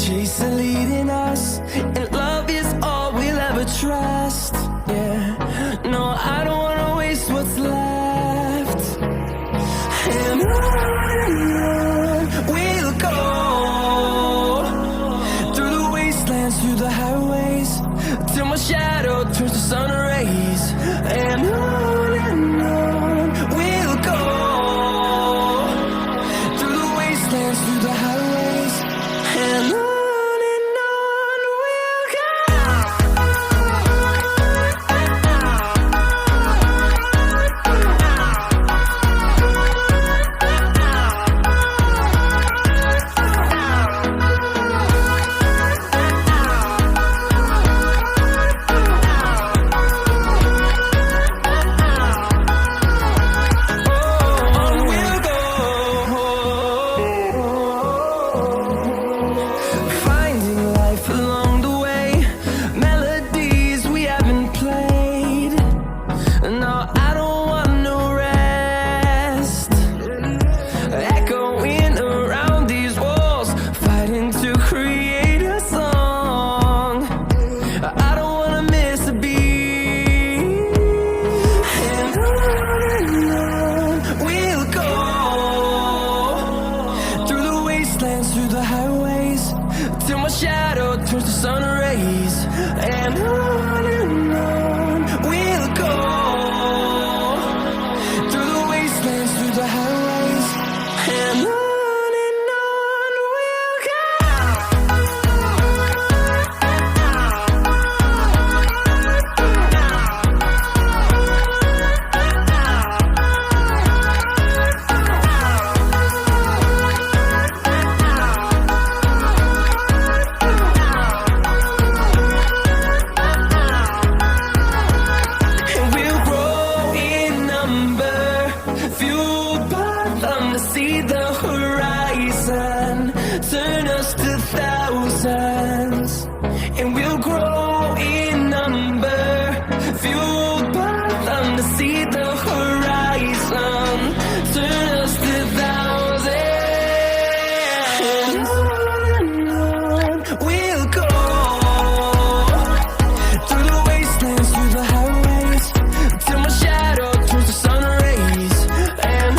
chase are leading us, and love is all we'll ever trust. Yeah, no, I don't wanna waste what's left. And on we'll go, through the wastelands, through the highways, till my shadow turns to sun rays. And on we'll go, through the wastelands, through the highways, and on we'll go. Through the highways, till my shadow turns to sun rays. And on we'll go, through the wastelands, through the highways, and on we'll go. See the horizon turn us to thousands, and we'll grow in number, fueled by them. To see the horizon turn us to thousands, and on we'll go, through the wastelands, through the highways, till my shadow turns to sun rays. And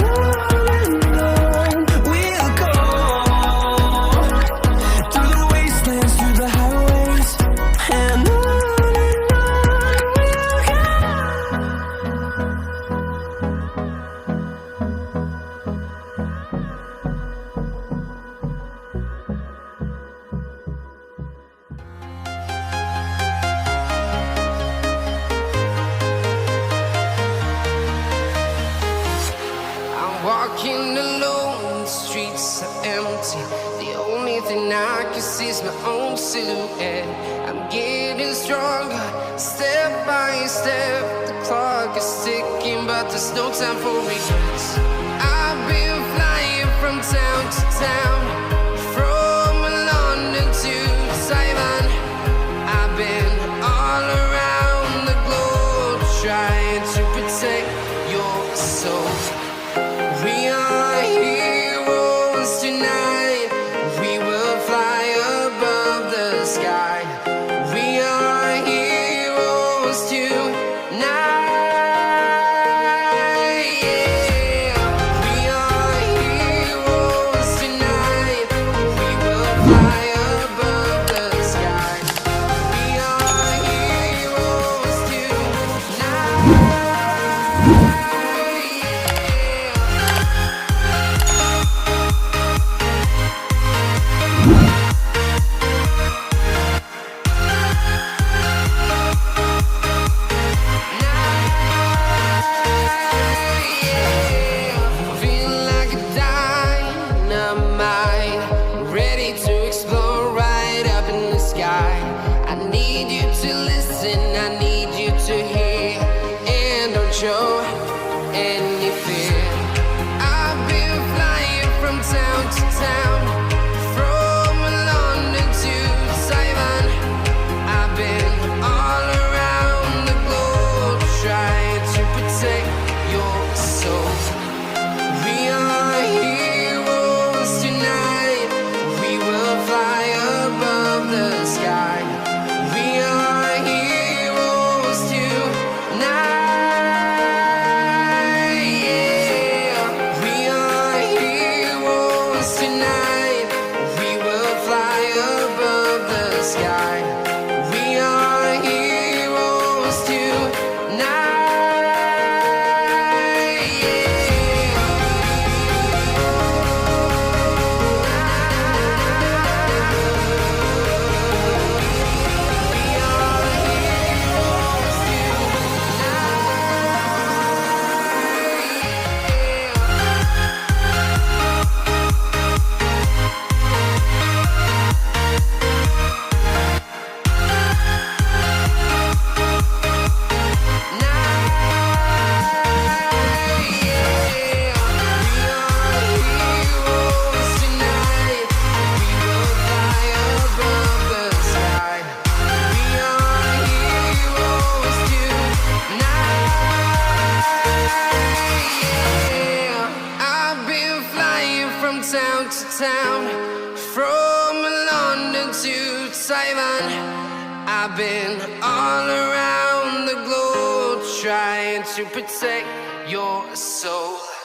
walking alone, the streets are empty. The only thing I can see is my own silhouette. I'm getting stronger, step by step. The clock is ticking, but there's no time for regrets. I've been flying from town to town, from London to Taiwan. I've been all around the globe, trying to protect your soul. We are heroes tonight. We will fly above the sky. We are heroes tonight. Yeah. We are heroes tonight. We will fly above the sky. We are heroes tonight. Yeah. town to town, from London to Taiwan. I've been all around the globe trying to protect your soul.